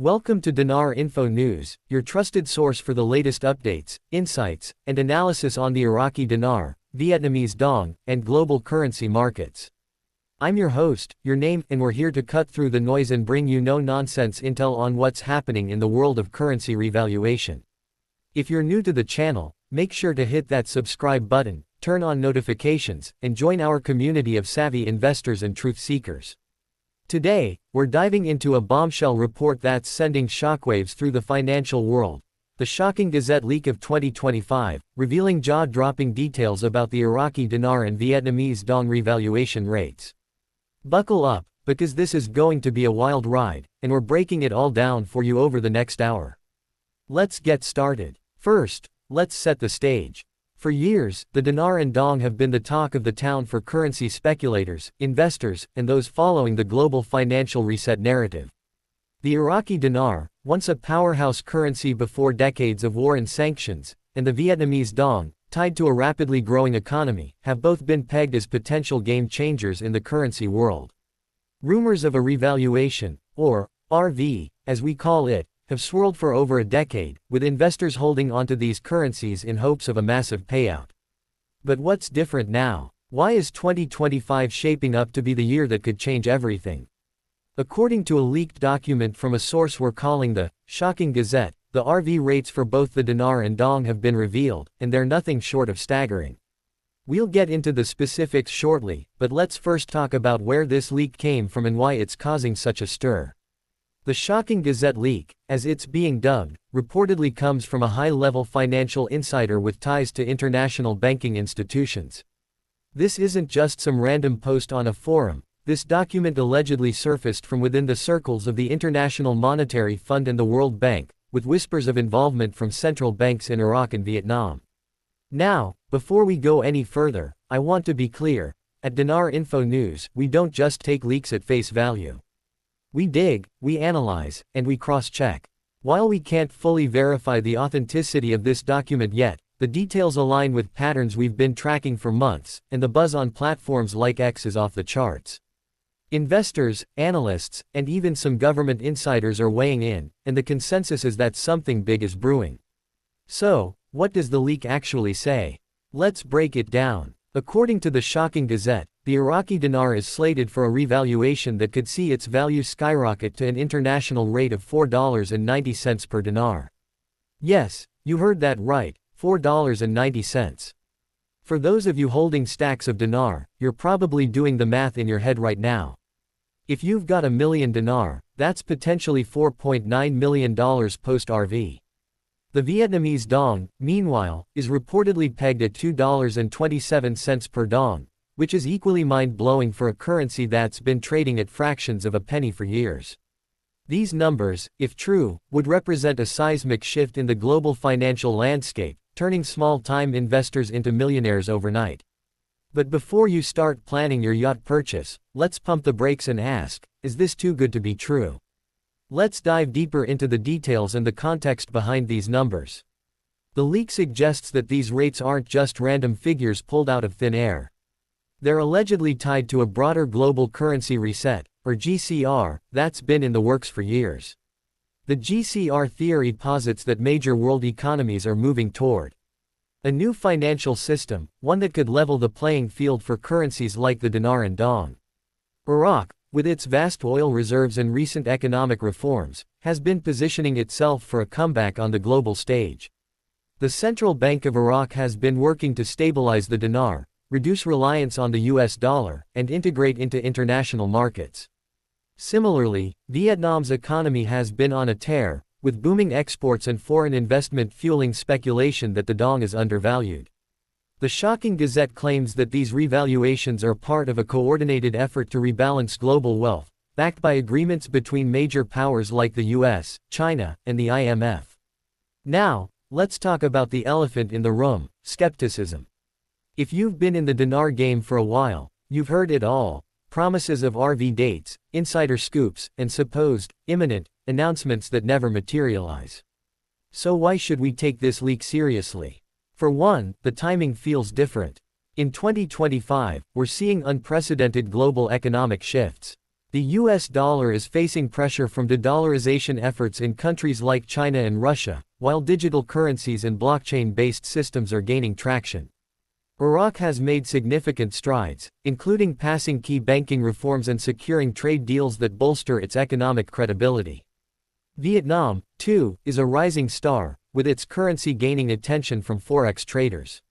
Welcome to Dinar Info News, your trusted source for the latest updates, insights, and analysis on the Iraqi Dinar, Vietnamese Dong, and global currency markets. I'm your host, your name, and we're here to cut through the noise and bring you no-nonsense intel on what's happening in the world of currency revaluation. If you're new to the channel, make sure to hit that subscribe button, turn on notifications, and join our community of savvy investors and truth seekers. Today, we're diving into a bombshell report that's sending shockwaves through the financial world. The shocking Gazette Leak of 2025, revealing jaw-dropping details about the Iraqi Dinar and Vietnamese Dong revaluation rates. Buckle up, because this is going to be a wild ride, and we're breaking it all down for you over the next hour. Let's get started. First, let's set the stage. For years, the dinar and dong have been the talk of the town for currency speculators, investors, and those following the global financial reset narrative. The Iraqi dinar, once a powerhouse currency before decades of war and sanctions, and the Vietnamese dong, tied to a rapidly growing economy, have both been pegged as potential game changers in the currency world. Rumors of a revaluation, or RV, as we call it, have swirled for over a decade, with investors holding onto these currencies in hopes of a massive payout. But what's different now? Why is 2025 shaping up to be the year that could change everything? According to a leaked document from a source we're calling the Shocking Gazette, the RV rates for both the dinar and dong have been revealed, and they're nothing short of staggering. We'll get into the specifics shortly, but let's first talk about where this leak came from and why it's causing such a stir. The Shocking Gazette Leak, as it's being dubbed, reportedly comes from a high-level financial insider with ties to international banking institutions. This isn't just some random post on a forum. This document allegedly surfaced from within the circles of the International Monetary Fund and the World Bank, with whispers of involvement from central banks in Iraq and Vietnam. Now, before we go any further, I want to be clear, at Dinar Info News, we don't just take leaks at face value. We dig, we analyze, and we cross-check. While we can't fully verify the authenticity of this document yet, the details align with patterns we've been tracking for months, and the buzz on platforms like X is off the charts. Investors, analysts, and even some government insiders are weighing in, and the consensus is that something big is brewing. So, what does the leak actually say? Let's break it down. According to the Shocking Gazette, the Iraqi dinar is slated for a revaluation that could see its value skyrocket to an international rate of $4.90 per dinar. Yes, you heard that right, $4.90. For those of you holding stacks of dinar, you're probably doing the math in your head right now. If you've got $1 million dinar, that's potentially $4.9 million post-RV. The Vietnamese dong, meanwhile, is reportedly pegged at $2.27 per dong, which is equally mind-blowing for a currency that's been trading at fractions of a penny for years. These numbers, if true, would represent a seismic shift in the global financial landscape, turning small-time investors into millionaires overnight. But before you start planning your yacht purchase, let's pump the brakes and ask, is this too good to be true? Let's dive deeper into the details and the context behind these numbers. The leak suggests that these rates aren't just random figures pulled out of thin air. They're allegedly tied to a broader global currency reset, or GCR, that's been in the works for years. The GCR theory posits that major world economies are moving toward a new financial system, one that could level the playing field for currencies like the dinar and dong. Iraq, with its vast oil reserves and recent economic reforms, has been positioning itself for a comeback on the global stage. The Central Bank of Iraq has been working to stabilize the dinar, reduce reliance on the US dollar, and integrate into international markets. Similarly, Vietnam's economy has been on a tear, with booming exports and foreign investment fueling speculation that the dong is undervalued. The Shocking Gazette claims that these revaluations are part of a coordinated effort to rebalance global wealth, backed by agreements between major powers like the US, China, and the IMF. Now, let's talk about the elephant in the room, skepticism. If you've been in the dinar game for a while, you've heard it all: promises of RV dates, insider scoops, and supposed, imminent, announcements that never materialize. So why should we take this leak seriously? For one, the timing feels different. In 2025, we're seeing unprecedented global economic shifts. The US dollar is facing pressure from de-dollarization efforts in countries like China and Russia, while digital currencies and blockchain-based systems are gaining traction. Iraq has made significant strides, including passing key banking reforms and securing trade deals that bolster its economic credibility. Vietnam, too, is a rising star, with its currency gaining attention from forex traders.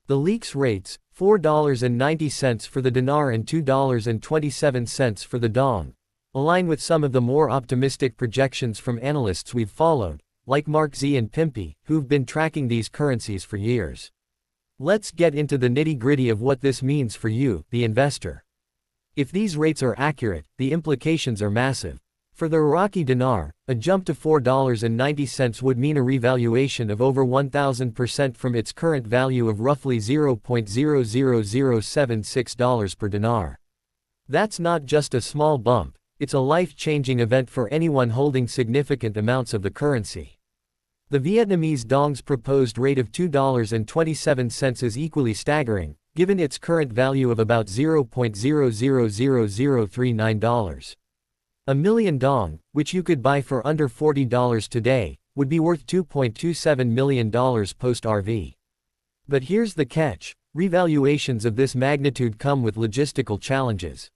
The leak's rates, $4.90 for the dinar and $2.27 for the dong, align with some of the more optimistic projections from analysts we've followed, like Mark Z and Pimpy, who've been tracking these currencies for years. Let's get into the nitty-gritty of what this means for you, the investor. If these rates are accurate, the implications are massive. For the Iraqi dinar, a jump to $4.90 would mean a revaluation of over 1,000% from its current value of roughly $0.00076 per dinar. That's not just a small bump, it's a life-changing event for anyone holding significant amounts of the currency. The Vietnamese Dong's proposed rate of $2.27 is equally staggering, given its current value of about $0.000039. A million dong, which you could buy for under $40 today, would be worth $2.27 million post-RV. But here's the catch, revaluations of this magnitude come with logistical challenges.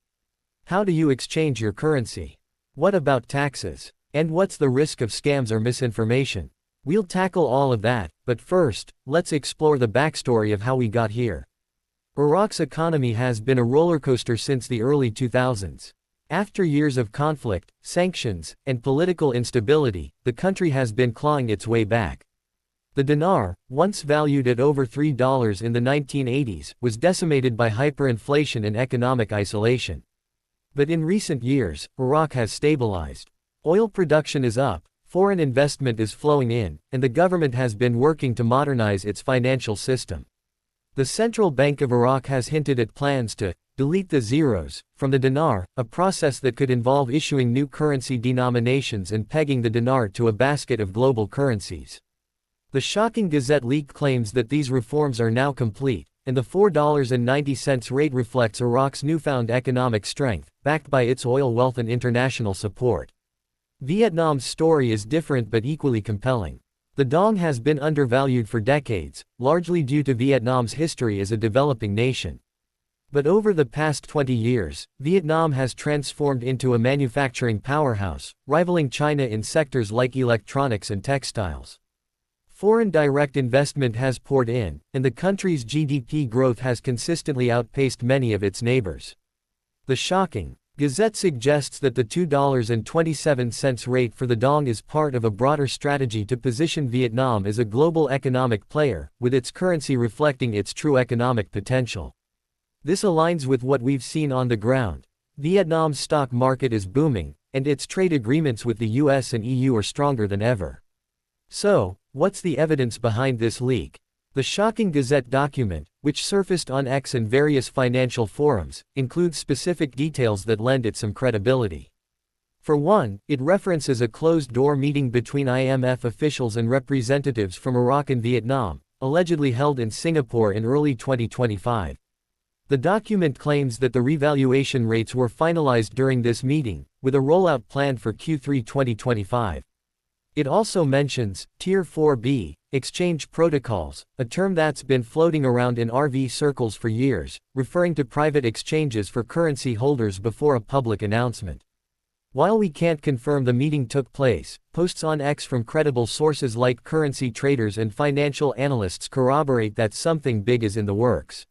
How do you exchange your currency? What about taxes? And what's the risk of scams or misinformation? We'll tackle all of that, but first, let's explore the backstory of how we got here. Iraq's economy has been a rollercoaster since the early 2000s. After years of conflict, sanctions, and political instability, the country has been clawing its way back. The dinar, once valued at over $3 in the 1980s, was decimated by hyperinflation and economic isolation. But in recent years, Iraq has stabilized. Oil production is up, foreign investment is flowing in, and the government has been working to modernize its financial system. The Central Bank of Iraq has hinted at plans to delete the zeros from the dinar, a process that could involve issuing new currency denominations and pegging the dinar to a basket of global currencies. The shocking Gazette Leak claims that these reforms are now complete, and the $4.90 rate reflects Iraq's newfound economic strength, backed by its oil wealth and international support. Vietnam's story is different but equally compelling. The dong has been undervalued for decades, largely due to Vietnam's history as a developing nation. But over the past 20 years, Vietnam has transformed into a manufacturing powerhouse, rivaling China in sectors like electronics and textiles. Foreign direct investment has poured in, and the country's GDP growth has consistently outpaced many of its neighbors. The shocking Gazette suggests that the $2.27 rate for the dong is part of a broader strategy to position Vietnam as a global economic player, with its currency reflecting its true economic potential. This aligns with what we've seen on the ground. Vietnam's stock market is booming, and its trade agreements with the US and EU are stronger than ever. So, what's the evidence behind this leak? The shocking Gazette document, which surfaced on X and various financial forums, includes specific details that lend it some credibility. For one, it references a closed-door meeting between IMF officials and representatives from Iraq and Vietnam, allegedly held in Singapore in early 2025. The document claims that the revaluation rates were finalized during this meeting, with a rollout planned for Q3 2025. It also mentions Tier 4B, exchange protocols, a term that's been floating around in RV circles for years, referring to private exchanges for currency holders before a public announcement. While we can't confirm the meeting took place, posts on X from credible sources like currency traders and financial analysts corroborate that something big is in the works.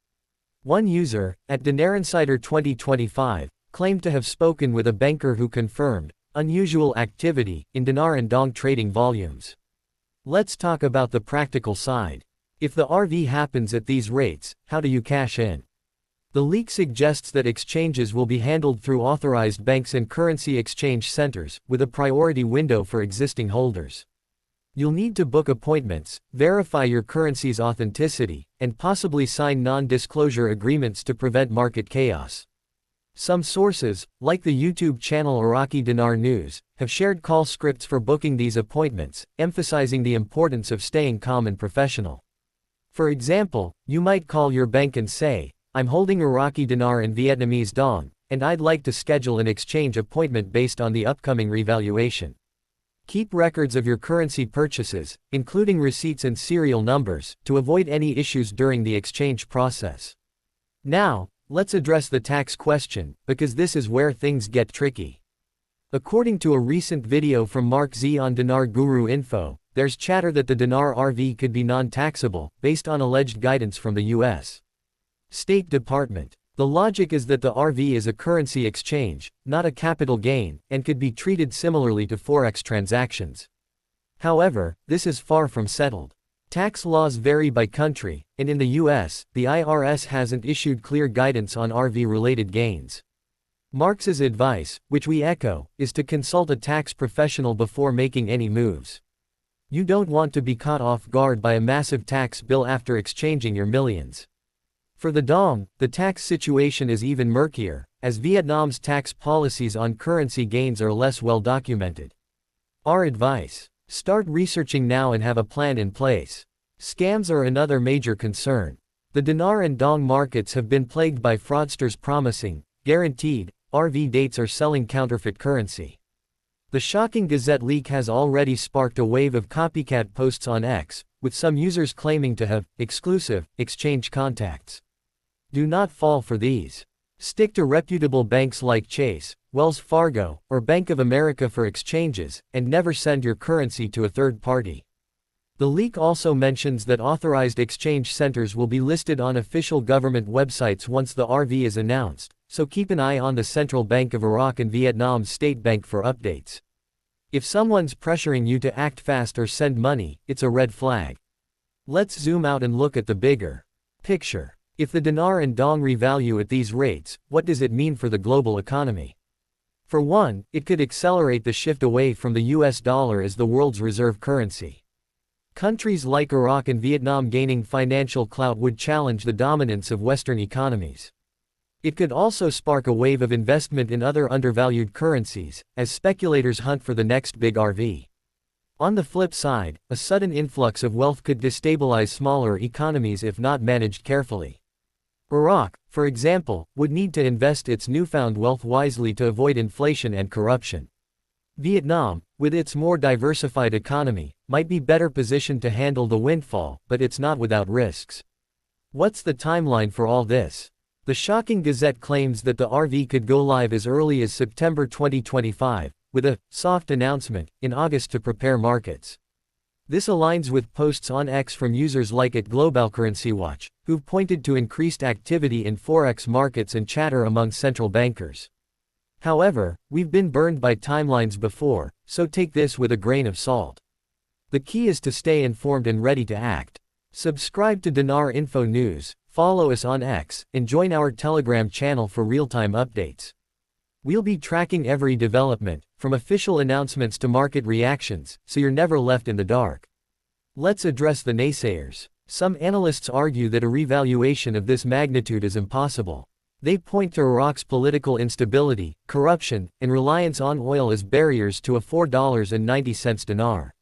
One user, at Dinar Insider 2025, claimed to have spoken with a banker who confirmed unusual activity in dinar and dong trading volumes. Let's talk about the practical side. If the RV happens at these rates, how do you cash in? The leak suggests that exchanges will be handled through authorized banks and currency exchange centers, with a priority window for existing holders. You'll need to book appointments, verify your currency's authenticity, and possibly sign non-disclosure agreements to prevent market chaos. Some sources, like the YouTube channel Iraqi Dinar News, have shared call scripts for booking these appointments, emphasizing the importance of staying calm and professional. For example, you might call your bank and say, "I'm holding Iraqi Dinar and Vietnamese Dong. and I'd like to schedule an exchange appointment based on the upcoming revaluation. Keep records of your currency purchases, including receipts and serial numbers, to avoid any issues during the exchange process. Now, let's address the tax question, because this is where things get tricky. According to a recent video from Mark Z on Dinar Guru Info, there's chatter that the Dinar RV could be non-taxable, based on alleged guidance from the U.S. State Department. The logic is that the RV is a currency exchange, not a capital gain, and could be treated similarly to forex transactions. However, this is far from settled. Tax laws vary by country, and in the U.S., the IRS hasn't issued clear guidance on RV-related gains. Marx's advice, which we echo, is to consult a tax professional before making any moves. You don't want to be caught off guard by a massive tax bill after exchanging your millions. For the Dong, the tax situation is even murkier, as Vietnam's tax policies on currency gains are less well documented. Our advice: start researching now and have a plan in place. Scams are another major concern. The Dinar and Dong markets have been plagued by fraudsters promising guaranteed RV dates or selling counterfeit currency. The shocking Gazette Leak has already sparked a wave of copycat posts on X, with some users claiming to have exclusive exchange contacts. Do not fall for these. Stick to reputable banks like Chase, Wells Fargo, or Bank of America for exchanges, and never send your currency to a third party. The leak also mentions that authorized exchange centers will be listed on official government websites once the RV is announced, so keep an eye on the Central Bank of Iraq and Vietnam's State Bank for updates. If someone's pressuring you to act fast or send money, it's a red flag. Let's zoom out and look at the bigger picture. If the Dinar and Dong revalue at these rates, what does it mean for the global economy? For one, it could accelerate the shift away from the US dollar as the world's reserve currency. Countries like Iraq and Vietnam gaining financial clout would challenge the dominance of Western economies. It could also spark a wave of investment in other undervalued currencies, as speculators hunt for the next big RV. On the flip side, a sudden influx of wealth could destabilize smaller economies if not managed carefully. Iraq, for example, would need to invest its newfound wealth wisely to avoid inflation and corruption. Vietnam, with its more diversified economy, might be better positioned to handle the windfall, but it's not without risks. What's the timeline for all this? The shocking Gazette claims that the RV could go live as early as September 2025, with a soft announcement in August to prepare markets. This aligns with posts on X from users like @GlobalCurrencyWatch, who've pointed to increased activity in forex markets and chatter among central bankers. However, we've been burned by timelines before, so take this with a grain of salt. The key is to stay informed and ready to act. Subscribe to Dinar Info News, follow us on X, and join our Telegram channel for real-time updates. We'll be tracking every development, from official announcements to market reactions, so you're never left in the dark. Let's address the naysayers. Some analysts argue that a revaluation of this magnitude is impossible. They point to Iraq's political instability, corruption, and reliance on oil as barriers to a $4.90 dinar.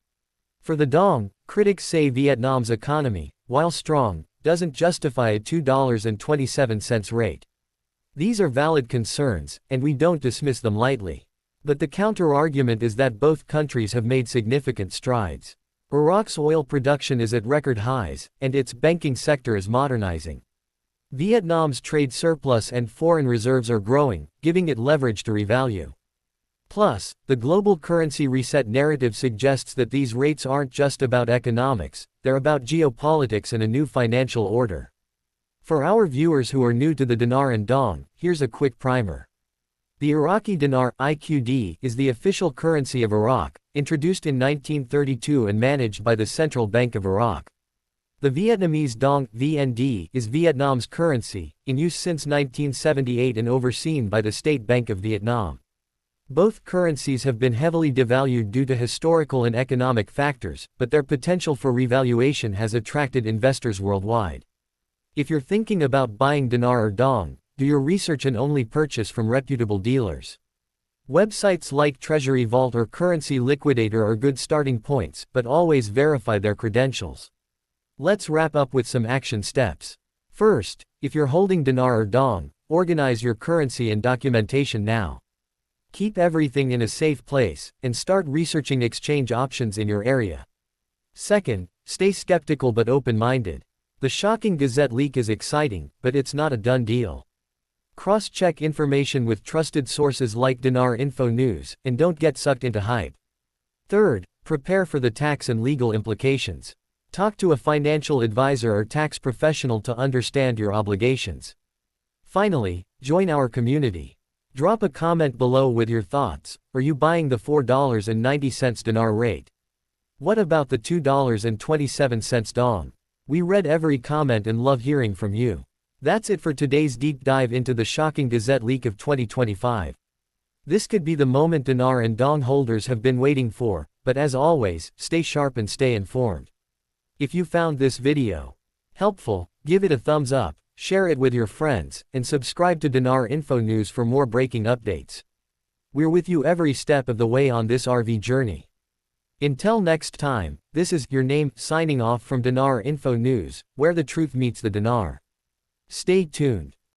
For the Dong, critics say Vietnam's economy, while strong, doesn't justify a $2.27 rate. These are valid concerns, and we don't dismiss them lightly. But the counter-argument is that both countries have made significant strides. Iraq's oil production is at record highs, and its banking sector is modernizing. Vietnam's trade surplus and foreign reserves are growing, giving it leverage to revalue. Plus, the global currency reset narrative suggests that these rates aren't just about economics, they're about geopolitics and a new financial order. For our viewers who are new to the Dinar and Dong, here's a quick primer. The Iraqi Dinar, IQD, is the official currency of Iraq, introduced in 1932 and managed by the Central Bank of Iraq. The Vietnamese Dong, VND, is Vietnam's currency, in use since 1978 and overseen by the State Bank of Vietnam. Both currencies have been heavily devalued due to historical and economic factors, but their potential for revaluation has attracted investors worldwide. If you're thinking about buying Dinar or Dong, do your research and only purchase from reputable dealers. Websites like Treasury Vault or Currency Liquidator are good starting points, but always verify their credentials. Let's wrap up with some action steps. First, if you're holding Dinar or Dong, organize your currency and documentation now. Keep everything in a safe place, and start researching exchange options in your area. Second, stay skeptical but open-minded. The shocking Gazette leak is exciting, but it's not a done deal. Cross-check information with trusted sources like Dinar Info News, and don't get sucked into hype. Third, prepare for the tax and legal implications. Talk to a financial advisor or tax professional to understand your obligations. Finally, join our community. Drop a comment below with your thoughts. Are you buying the $4.90 dinar rate? What about the $2.27 dong? We read every comment and love hearing from you. That's it for today's deep dive into the shocking Gazette leak of 2025. This could be the moment dinar and dong holders have been waiting for, but as always, stay sharp and stay informed. If you found this video helpful, give it a thumbs up, share it with your friends, and subscribe to Dinar Info News for more breaking updates. We're with you every step of the way on this RV journey. Until next time, this is your name signing off from Dinar Info News, where the truth meets the dinar. Stay tuned.